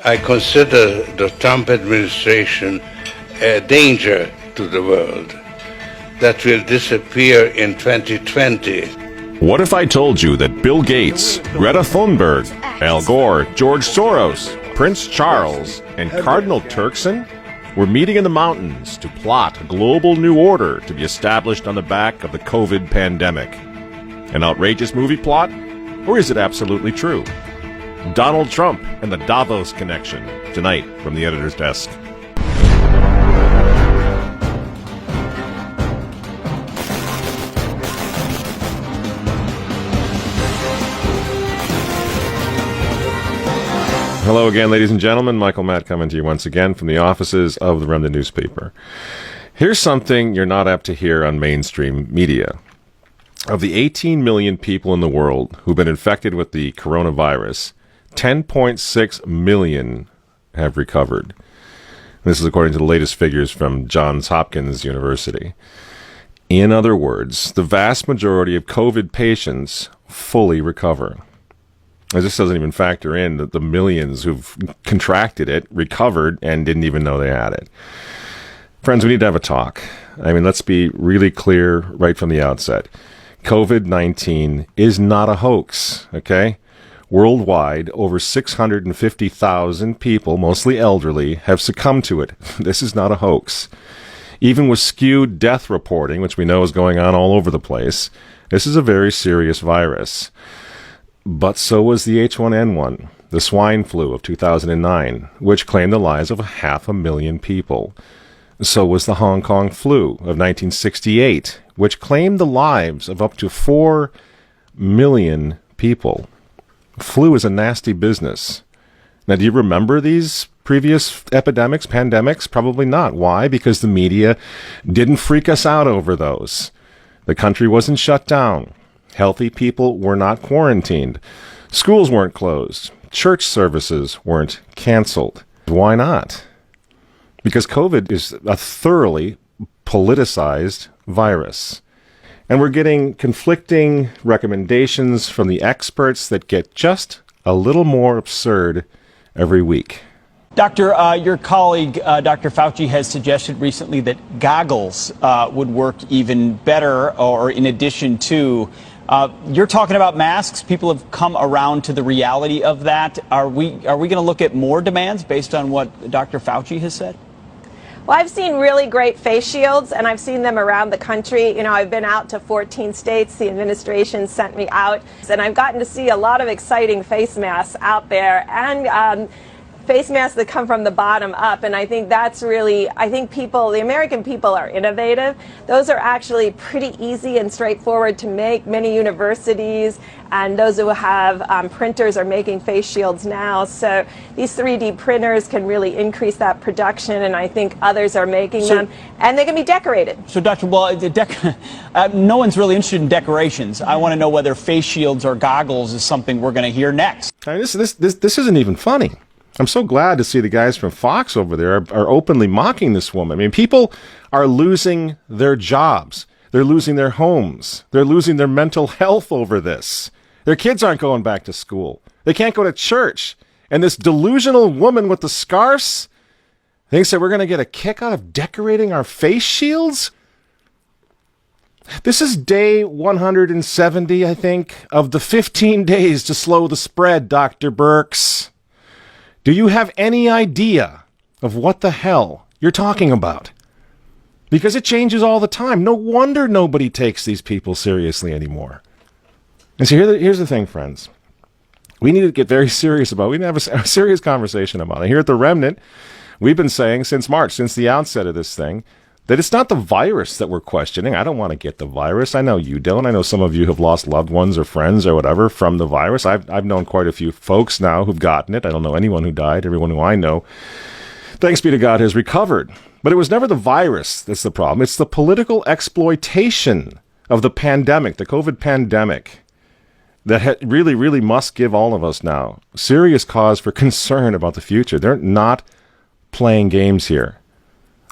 I consider the Trump administration a danger to the world that will disappear in 2020. What if I told you that Bill Gates, Greta Thunberg, Al Gore, George Soros, Prince Charles, and Cardinal Turkson were meeting in the mountains to plot a global new order to be established on the back of the COVID pandemic? An outrageous movie plot? Or is it absolutely true? Donald Trump and the Davos connection, tonight from the editor's desk. Hello again, ladies and gentlemen. Michael Matt coming to you once again from the offices of the Remnant newspaper. Here's something you're not apt to hear on mainstream media. Of the 18 million people in the world who've been infected with the coronavirus, 10.6 million have recovered. This is according to the latest figures from Johns Hopkins University. In other words, the vast majority of COVID patients fully recover. This doesn't even factor in the millions who've contracted it, recovered, and didn't even know they had it. Friends, we need to have a talk. I mean, let's be really clear right from the outset. COVID-19 is not a hoax, okay? Worldwide, over 650,000 people, mostly elderly, have succumbed to it. This is not a hoax. Even with skewed death reporting, which we know is going on all over the place, this is a very serious virus. But so was the H1N1, the swine flu of 2009, which claimed the lives of 500,000 people. So was the Hong Kong flu of 1968, which claimed the lives of up to 4 million people. Flu is a nasty business. Now, do you remember these previous epidemics, pandemics? Probably not. Why? Because the media didn't freak us out over those. The country wasn't shut down. Healthy people were not quarantined. Schools weren't closed. Church services weren't canceled. Why not? Because COVID is a thoroughly politicized virus. And we're getting conflicting recommendations from the experts that get just a little more absurd every week. Doctor, your colleague, Dr. Fauci, has suggested recently that goggles would work even better, or in addition to. You're talking about masks. People have come around to the reality of that. Are we going to look at more demands based on what Dr. Fauci has said? Well, I've seen really great face shields, and I've seen them around the country. You know, I've been out to 14 states. The administration sent me out, and I've gotten to see a lot of exciting face masks out there, and face masks that come from the bottom up. And I think that's really, the American people are innovative. Those are actually pretty easy and straightforward to make. Many universities and those who have printers are making face shields now. So these 3D printers can really increase that production, and I think others are making them, and they can be decorated. So, Dr. Well, no one's really interested in decorations. I want to know whether face shields or goggles is something we're going to hear next. I mean, this isn't even funny. I'm so glad to see the guys from Fox over there are openly mocking this woman. I mean, people are losing their jobs. They're losing their homes. They're losing their mental health over this. Their kids aren't going back to school. They can't go to church. And this delusional woman with the scarves thinks that we're going to get a kick out of decorating our face shields? This is day 170, I think, of the 15 days to slow the spread, Dr. Birx. Do you have any idea of what the hell you're talking about? Because it changes all the time. No wonder nobody takes these people seriously anymore. And so here's the thing, friends. We need to get very serious about it. We need to have a serious conversation about it. Here at The Remnant, we've been saying since March, since the outset of this thing, that it's not the virus that we're questioning. I don't want to get the virus. I know you don't. I know some of you have lost loved ones or friends or whatever from the virus. I've known quite a few folks now who've gotten it. I don't know anyone who died. Everyone who I know, thanks be to God, has recovered. But it was never the virus that's the problem. It's the political exploitation of the pandemic, the COVID pandemic, that really, really must give all of us now serious cause for concern about the future. They're not playing games here.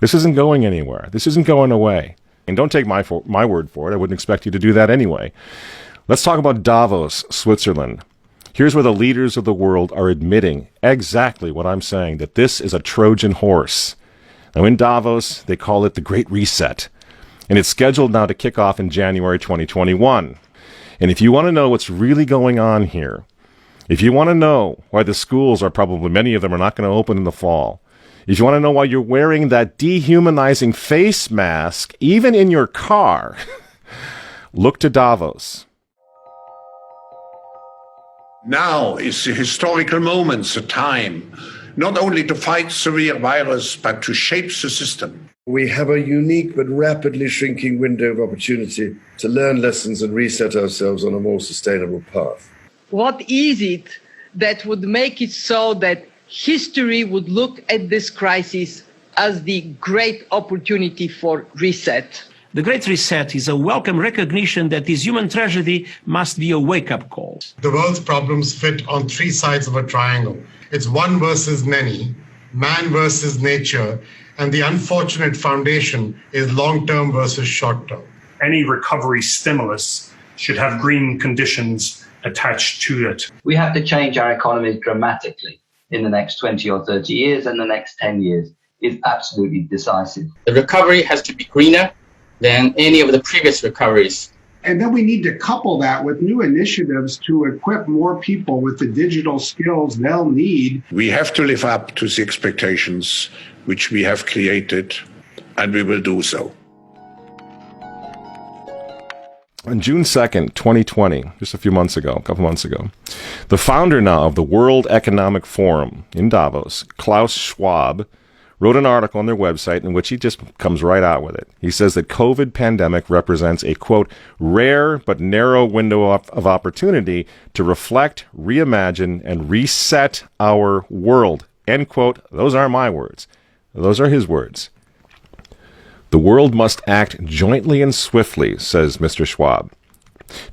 This isn't going anywhere. This isn't going away. And don't take my word for it. I wouldn't expect you to do that anyway. Let's talk about Davos, Switzerland. Here's where the leaders of the world are admitting exactly what I'm saying, that this is a Trojan horse. Now, in Davos, they call it the Great Reset, and it's scheduled now to kick off in January 2021. And if you want to know what's really going on here, if you want to know why the schools are probably, many of them are not going to open in the fall, if you want to know why you're wearing that dehumanizing face mask, even in your car, look to Davos. Now is the historical moment, the time, not only to fight the severe virus, but to shape the system. We have a unique but rapidly shrinking window of opportunity to learn lessons and reset ourselves on a more sustainable path. What is it that would make it so that history would look at this crisis as the great opportunity for reset? The Great Reset is a welcome recognition that this human tragedy must be a wake-up call. The world's problems fit on three sides of a triangle. It's one versus many, man versus nature, and the unfortunate foundation is long-term versus short-term. Any recovery stimulus should have green conditions attached to it. We have to change our economy dramatically in the next 20 or 30 years, and the next 10 years is absolutely decisive. The recovery has to be greener than any of the previous recoveries. And then we need to couple that with new initiatives to equip more people with the digital skills they'll need. We have to live up to the expectations which we have created, and we will do so. On June 2nd, 2020, just a couple months ago, the founder now of the World Economic Forum in Davos, Klaus Schwab, wrote an article on their website in which he just comes right out with it. He says that COVID pandemic represents a, quote, rare but narrow window of opportunity to reflect, reimagine, and reset our world, end quote. Those aren't my words. Those are his words. The world must act jointly and swiftly, says Mr. Schwab,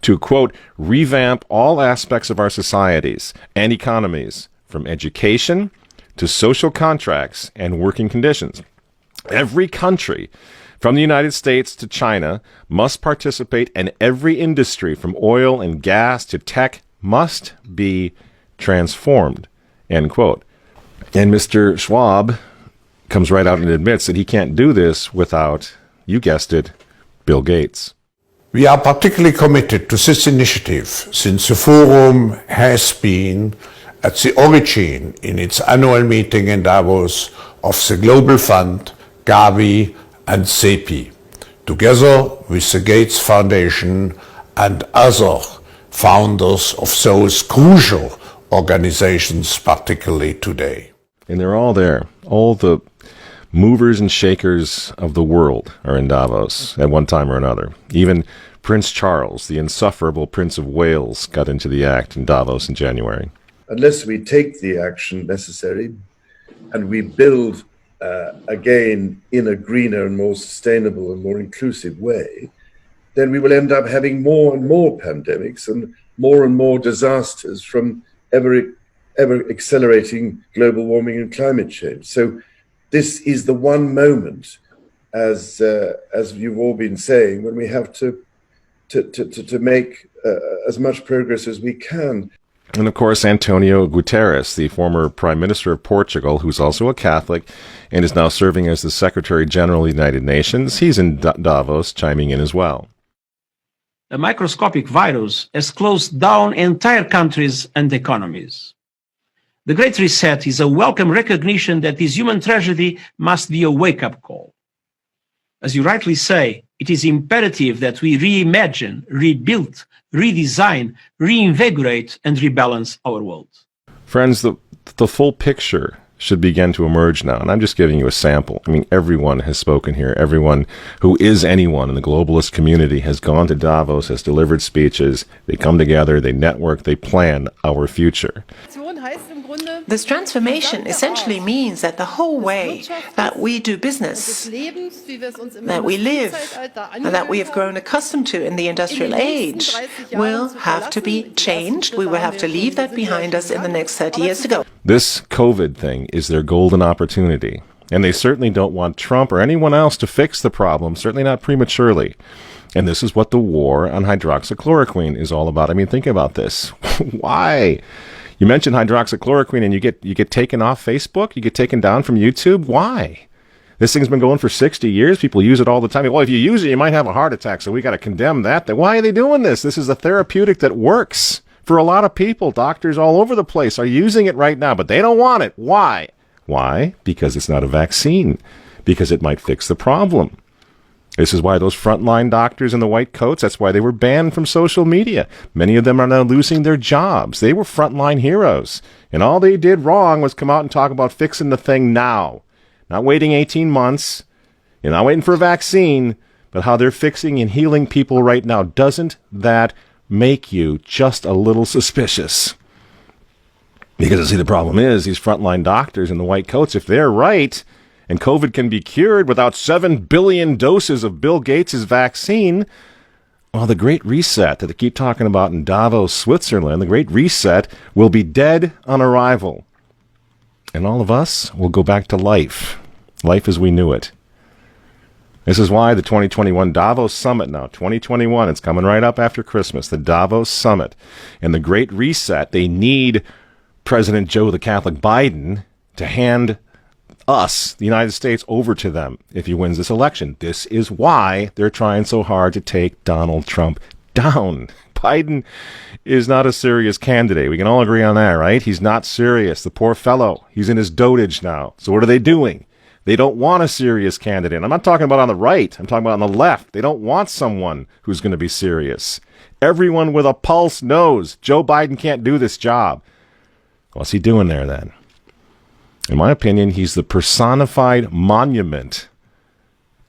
to, quote, revamp all aspects of our societies and economies, from education to social contracts and working conditions. Every country, from the United States to China, must participate, and every industry, from oil and gas to tech, must be transformed, end quote. And Mr. Schwab comes right out and admits that he can't do this without, you guessed it, Bill Gates. We are particularly committed to this initiative since the Forum has been at the origin in its annual meeting in Davos of the Global Fund, Gavi and CEPI, together with the Gates Foundation and other founders of those crucial organizations, particularly today. And they're all there. All the movers and shakers of the world are in Davos at one time or another. Even Prince Charles, the insufferable Prince of Wales, got into the act in Davos in January. Unless we take the action necessary and we build again in a greener and more sustainable and more inclusive way, then we will end up having more and more pandemics and more disasters from ever accelerating global warming and climate change. So this is the one moment, as you've all been saying, when we have to make as much progress as we can. And of course, Antonio Guterres, the former Prime Minister of Portugal, who's also a Catholic and is now serving as the Secretary General of the United Nations, he's in Davos, chiming in as well. A microscopic virus has closed down entire countries and economies. The Great Reset is a welcome recognition that this human tragedy must be a wake-up call. As you rightly say, it is imperative that we reimagine, rebuild, redesign, reinvigorate, and rebalance our world. Friends, the full picture should begin to emerge now, and I'm just giving you a sample. I mean, everyone has spoken here. Everyone who is anyone in the globalist community has gone to Davos, has delivered speeches. They come together, they network, they plan our future. This transformation essentially means that the whole way that we do business, that we live, and that we have grown accustomed to in the industrial age will have to be changed. We will have to leave that behind us in the next 30 years to go. This COVID thing is their golden opportunity, and they certainly don't want Trump or anyone else to fix the problem, certainly not prematurely. And this is what the war on hydroxychloroquine is all about. I mean, think about this. Why? You mention hydroxychloroquine and you get taken off Facebook? You get taken down from YouTube? Why? This thing's been going for 60 years. People use it all the time. Well, if you use it, you might have a heart attack, so we got to condemn that. Why are they doing this? This is a therapeutic that works for a lot of people. Doctors all over the place are using it right now, but they don't want it. Why? Why? Because it's not a vaccine. Because it might fix the problem. This is why those frontline doctors in the white coats, that's why they were banned from social media. Many of them are now losing their jobs. They were frontline heroes. And all they did wrong was come out and talk about fixing the thing now. Not waiting 18 months. You're not waiting for a vaccine. But how they're fixing and healing people right now. Doesn't that make you just a little suspicious? Because, see, the problem is these frontline doctors in the white coats, if they're right, and COVID can be cured without 7 billion doses of Bill Gates' vaccine, well, the Great Reset that they keep talking about in Davos, Switzerland, the Great Reset will be dead on arrival. And all of us will go back to life as we knew it. This is why the 2021 Davos Summit now, 2021, it's coming right up after Christmas, the Davos Summit. And the Great Reset, they need President Joe the Catholic Biden to hand us, the United States, over to them if he wins this election. This is why they're trying so hard to take Donald Trump down. Biden is not a serious candidate. We can all agree on that, right? He's not serious. The poor fellow. He's in his dotage now. So what are they doing? They don't want a serious candidate. I'm not talking about on the right. I'm talking about on the left. They don't want someone who's going to be serious. Everyone with a pulse knows Joe Biden can't do this job. What's he doing there then? In my opinion, he's the personified monument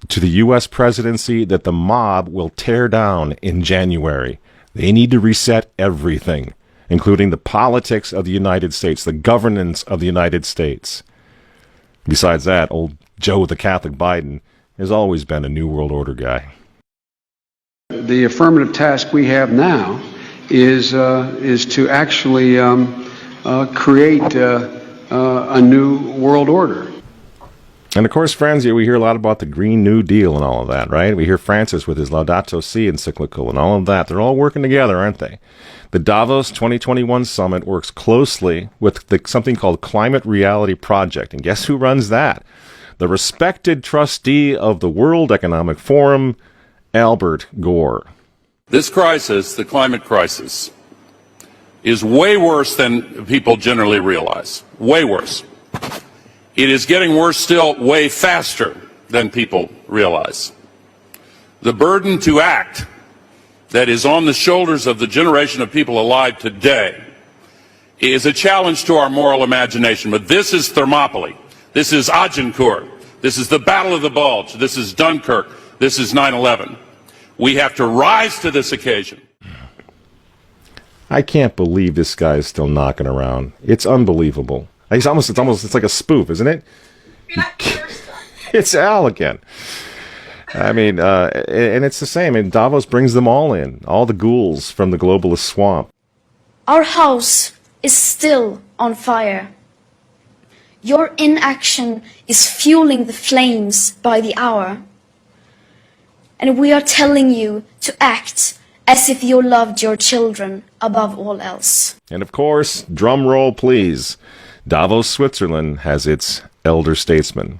to the U.S. presidency that the mob will tear down in January. They need to reset everything, including the politics of the United States, the governance of the United States. Besides that, old Joe the Catholic Biden has always been a New World Order guy. The affirmative task we have now is to actually create a new world order. And of course, friends, we hear a lot about the Green New Deal and all of that, right? We hear Francis with his Laudato Si encyclical and all of that. They're all working together, aren't they? The Davos 2021 Summit works closely with something called Climate Reality Project. And guess who runs that? The respected trustee of the World Economic Forum, Albert Gore. This crisis, the climate crisis, is way worse than people generally realize. Way worse. It is getting worse still way faster than people realize. The burden to act that is on the shoulders of the generation of people alive today is a challenge to our moral imagination. But this is Thermopylae. This is Agincourt. This is the Battle of the Bulge. This is Dunkirk. This is 9/11. We have to rise to this occasion. I can't believe this guy is still knocking around. It's unbelievable. It's like a spoof, isn't it? It's Al again. I mean, and it's the same. And Davos brings them all in, all the ghouls from the globalist swamp. Our house is still on fire. Your inaction is fueling the flames by the hour. And we are telling you to act as if you loved your children above all else. And of course, drum roll please, Davos, Switzerland has its elder statesman,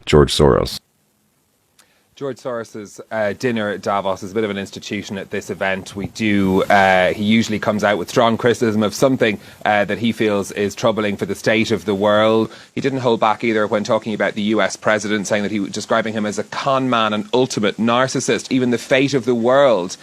George Soros. George Soros's dinner at Davos is a bit of an institution at this event. He usually comes out with strong criticism of something that he feels is troubling for the state of the world. He didn't hold back either when talking about the US president, saying that he was describing him as a con man, an ultimate narcissist. Even the fate of the world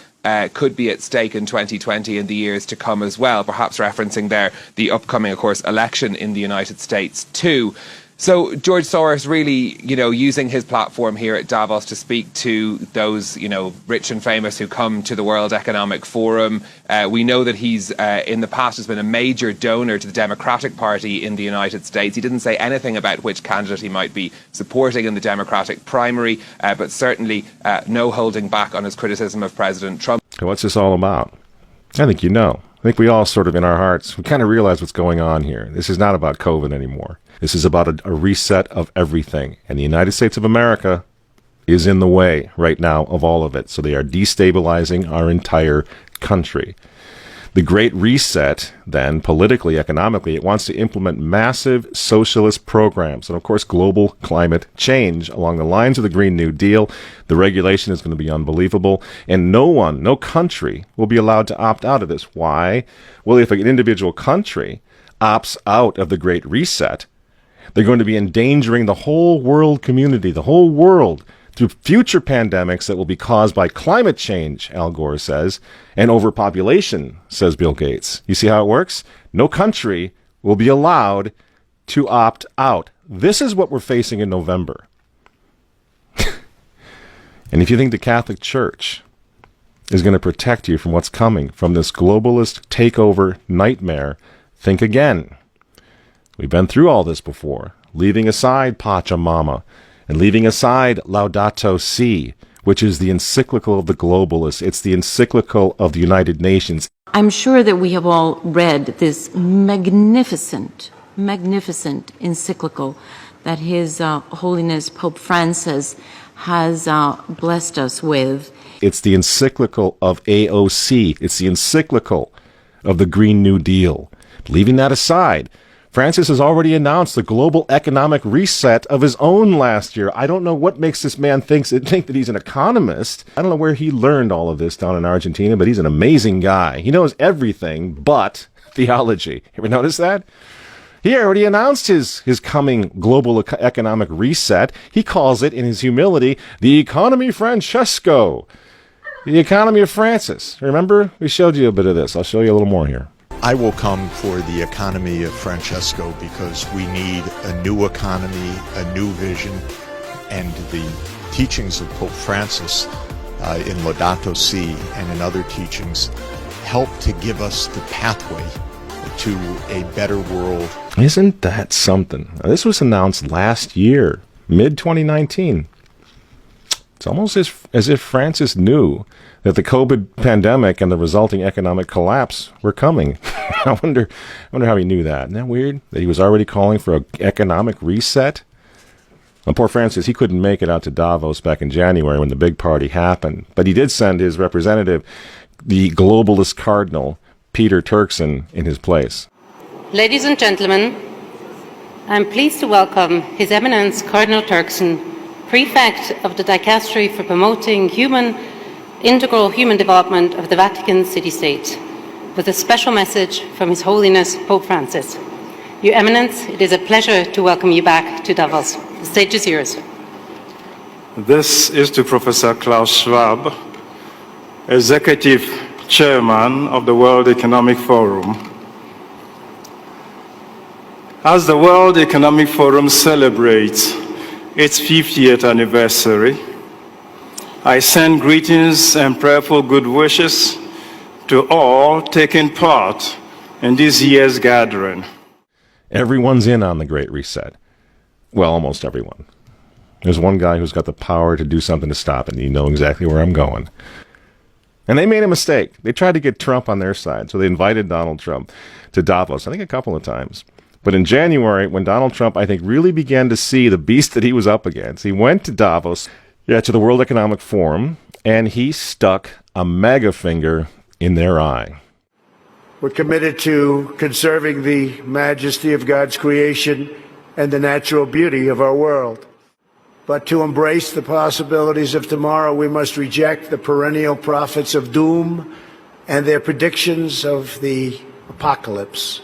could be at stake in 2020 and the years to come as well, perhaps referencing there the upcoming, of course, election in the United States too. So George Soros really, using his platform here at Davos to speak to those, rich and famous who come to the World Economic Forum. We know that he's, in the past, has been a major donor to the Democratic Party in the United States. He didn't say anything about which candidate he might be supporting in the Democratic primary, but certainly no holding back on his criticism of President Trump. What's this all about? I think you know. I think we all sort of in our hearts, we kind of realize what's going on here. This is not about COVID anymore. This is about a reset of everything. And the United States of America, is in the way right now of all of it. So they are destabilizing our entire country. The Great Reset, then, politically, economically, it wants to implement massive socialist programs and, of course, global climate change along the lines of the Green New Deal. The regulation is going to be unbelievable, and no country will be allowed to opt out of this. Why? Well, if an individual country opts out of the Great Reset, they're going to be endangering the whole world community, the whole world, through future pandemics that will be caused by climate change, Al Gore says, and overpopulation, says Bill Gates. You see how it works? No country will be allowed to opt out. This is what we're facing in November. And if you think the Catholic Church is going to protect you from what's coming from this globalist takeover nightmare, think again. We've been through all this before, leaving aside Pachamama, and leaving aside Laudato Si, which is the encyclical of the globalists. It's the encyclical of the United Nations. I'm sure that we have all read this magnificent encyclical that His Holiness Pope Francis has blessed us with. It's the encyclical of AOC. It's the encyclical of the Green New Deal. Leaving that aside, Francis has already announced the global economic reset of his own last year. I don't know what makes this man think that he's an economist. I don't know where he learned all of this down in Argentina, but he's an amazing guy. He knows everything but theology. Ever notice that? He already announced his coming global economic reset. He calls it, in his humility, the economy Francesco. The economy of Francis. Remember? We showed you a bit of this. I'll show you a little more here. I will come for the economy of Francesco because we need a new economy, a new vision, and the teachings of Pope Francis in Laudato Si and in other teachings help to give us the pathway to a better world. Isn't that something? This was announced last year, mid-2019. It's almost as if Francis knew that the COVID pandemic and the resulting economic collapse were coming. I wonder how he knew that. Isn't that weird? That he was already calling for an economic reset? Well, poor Francis, he couldn't make it out to Davos back in January when the big party happened. But he did send his representative, the globalist cardinal, Peter Turkson, in his place. Ladies and gentlemen, I'm pleased to welcome His Eminence Cardinal Turkson, Prefect of the Dicastery for Promoting Integral Human Development of the Vatican City-State, with a special message from His Holiness Pope Francis. Your Eminence, it is a pleasure to welcome you back to Davos. The stage is yours. This is to Professor Klaus Schwab, Executive Chairman of the World Economic Forum. As the World Economic Forum celebrates its 50th anniversary, I send greetings and prayerful good wishes to all taking part in this year's gathering. Everyone's in on the Great Reset. Well, almost everyone. There's one guy who's got the power to do something to stop it, and you know exactly where I'm going. And they made a mistake. They tried to get Trump on their side, so they invited Donald Trump to Davos, I think a couple of times. But in January, when Donald Trump, I think, really began to see the beast that he was up against, he went to Davos, to the World Economic Forum, and he stuck a mega finger in their eye. We're committed to conserving the majesty of God's creation and the natural beauty of our world. But to embrace the possibilities of tomorrow, we must reject the perennial prophets of doom and their predictions of the apocalypse.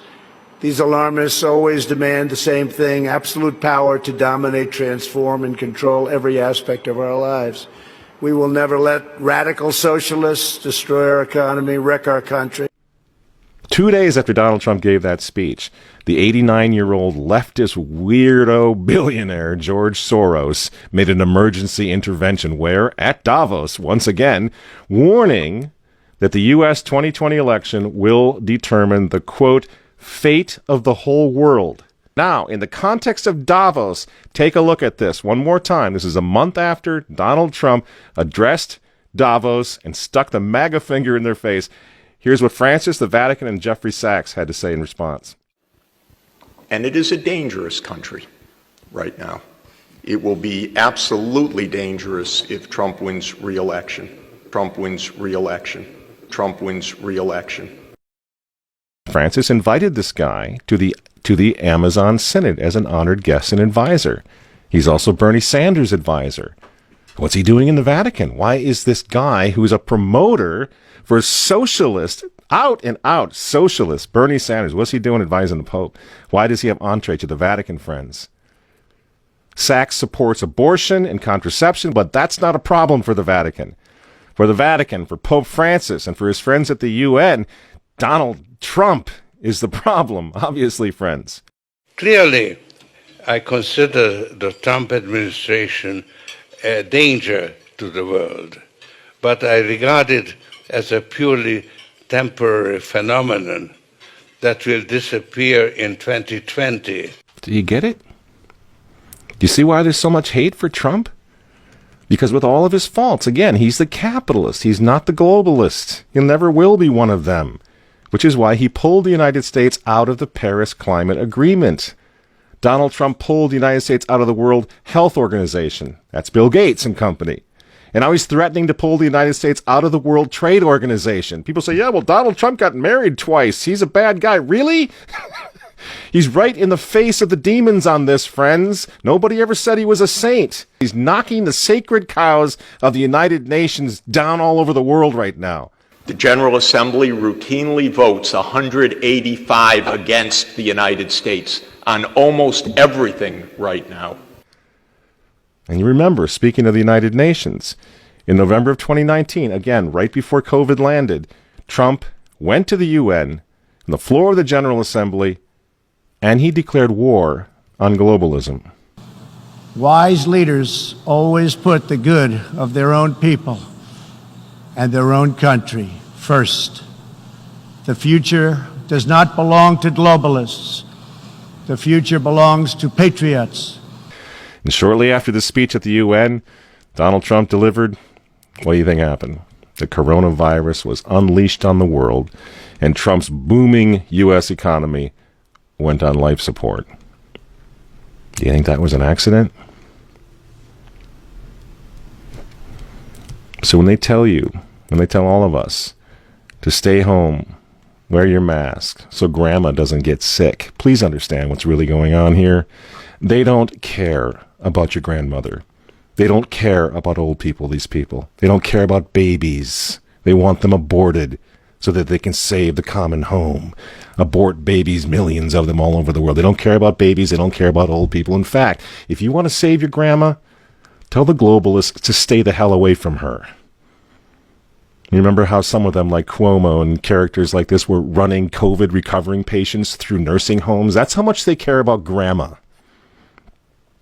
These alarmists always demand the same thing: absolute power to dominate, transform, and control every aspect of our lives. We will never let radical socialists destroy our economy, wreck our country. 2 days after Donald Trump gave that speech, the 89-year-old leftist weirdo billionaire George Soros made an emergency intervention where, at Davos, once again, warning that the U.S. 2020 election will determine the, quote, fate of the whole world. Now, in the context of Davos, take a look at this one more time. This is a month after Donald Trump addressed Davos and stuck the MAGA finger in their face. Here's what Francis, the Vatican, and Jeffrey Sachs had to say in response. And it is a dangerous country right now. It will be absolutely dangerous if Trump wins re-election. Trump wins re-election. Trump wins re-election. Francis invited this guy to the Amazon Synod as an honored guest and advisor. He's also Bernie Sanders' advisor. What's he doing in the Vatican? Why is this guy who's a promoter for socialist, out and out socialist, Bernie Sanders, what's he doing advising the Pope? Why does he have entree to the Vatican, friends? Sachs supports abortion and contraception, but that's not a problem for the Vatican. For the Vatican, for Pope Francis, and for his friends at the UN, Donald Trump is the problem, obviously, friends. Clearly, I consider the Trump administration a danger to the world, but I regard it as a purely temporary phenomenon that will disappear in 2020. Do you get it? Do you see why there's so much hate for Trump? Because with all of his faults, again, he's the capitalist. He's not the globalist. He never will be one of them, which is why he pulled the United States out of the Paris Climate Agreement. Donald Trump pulled the United States out of the World Health Organization. That's Bill Gates and company. And now he's threatening to pull the United States out of the World Trade Organization. People say, yeah, well, Donald Trump got married twice. He's a bad guy. Really? He's right in the face of the demons on this, friends. Nobody ever said he was a saint. He's knocking the sacred cows of the United Nations down all over the world right now. The General Assembly routinely votes 185 against the United States on almost everything right now. And you remember, speaking of the United Nations, in November of 2019, again, right before COVID landed, Trump went to the UN, on the floor of the General Assembly, and he declared war on globalism. Wise leaders always put the good of their own people and their own country first. The future does not belong to globalists. The future belongs to patriots. And shortly after the speech at the UN, Donald Trump delivered, what do you think happened? The coronavirus was unleashed on the world, and Trump's booming U.S. economy went on life support. Do you think that was an accident? So when they tell all of us to stay home, wear your mask so grandma doesn't get sick, please understand what's really going on here. They don't care about your grandmother. They don't care about old people, these people. They don't care about babies. They want them aborted so that they can save the common home. Abort babies, millions of them all over the world. They don't care about babies. They don't care about old people. In fact, if you want to save your grandma, tell the globalists to stay the hell away from her. You remember how some of them, like Cuomo and characters like this, were running COVID recovering patients through nursing homes? That's how much they care about grandma.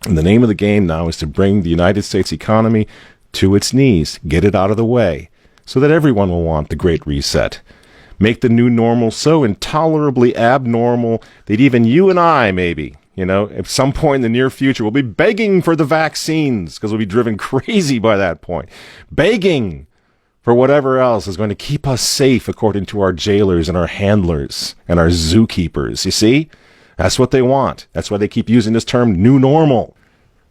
And the name of the game now is to bring the United States economy to its knees, get it out of the way, so that everyone will want the Great Reset. Make the new normal so intolerably abnormal that even you and I, maybe, at some point in the near future, will be begging for the vaccines because we'll be driven crazy by that point. Begging for whatever else is going to keep us safe according to our jailers and our handlers and our zookeepers. You see? That's what they want. That's why they keep using this term, new normal.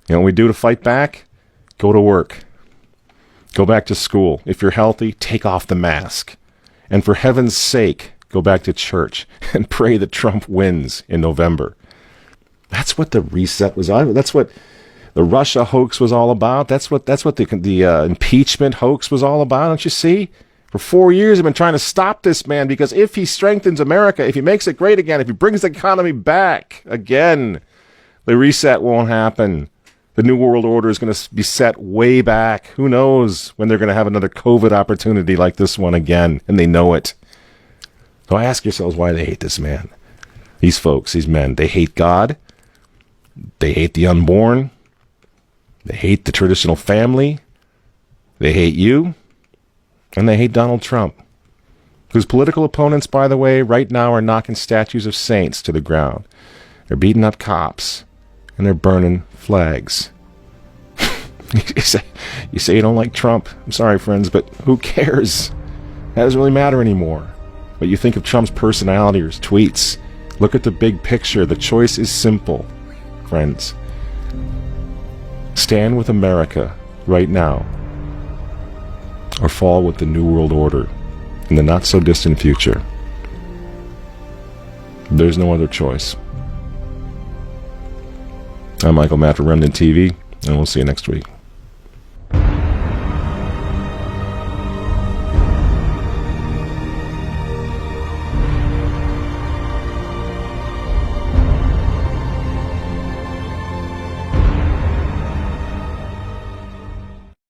You know what we do to fight back? Go to work. Go back to school. If you're healthy, take off the mask. And for heaven's sake, go back to church and pray that Trump wins in November. That's what the reset was on. That's what the Russia hoax was all about. That's what the impeachment hoax was all about. Don't you see? For 4 years, I've been trying to stop this man because if he strengthens America, if he makes it great again, if he brings the economy back again, the reset won't happen. The New World Order is going to be set way back. Who knows when they're going to have another COVID opportunity like this one again, and they know it. So ask yourselves why they hate this man. These folks, these men, they hate God. They hate the unborn. They hate the traditional family. They hate you. And they hate Donald Trump, whose political opponents, by the way, right now are knocking statues of saints to the ground. They're beating up cops, and they're burning flags. You say you don't like Trump. I'm sorry, friends, but who cares? That doesn't really matter anymore. What you think of Trump's personality or his tweets. Look at the big picture. The choice is simple, friends. Stand with America right now, or fall with the New World Order in the not-so-distant future. There's no other choice. I'm Michael Matt for Remnant TV, and we'll see you next week.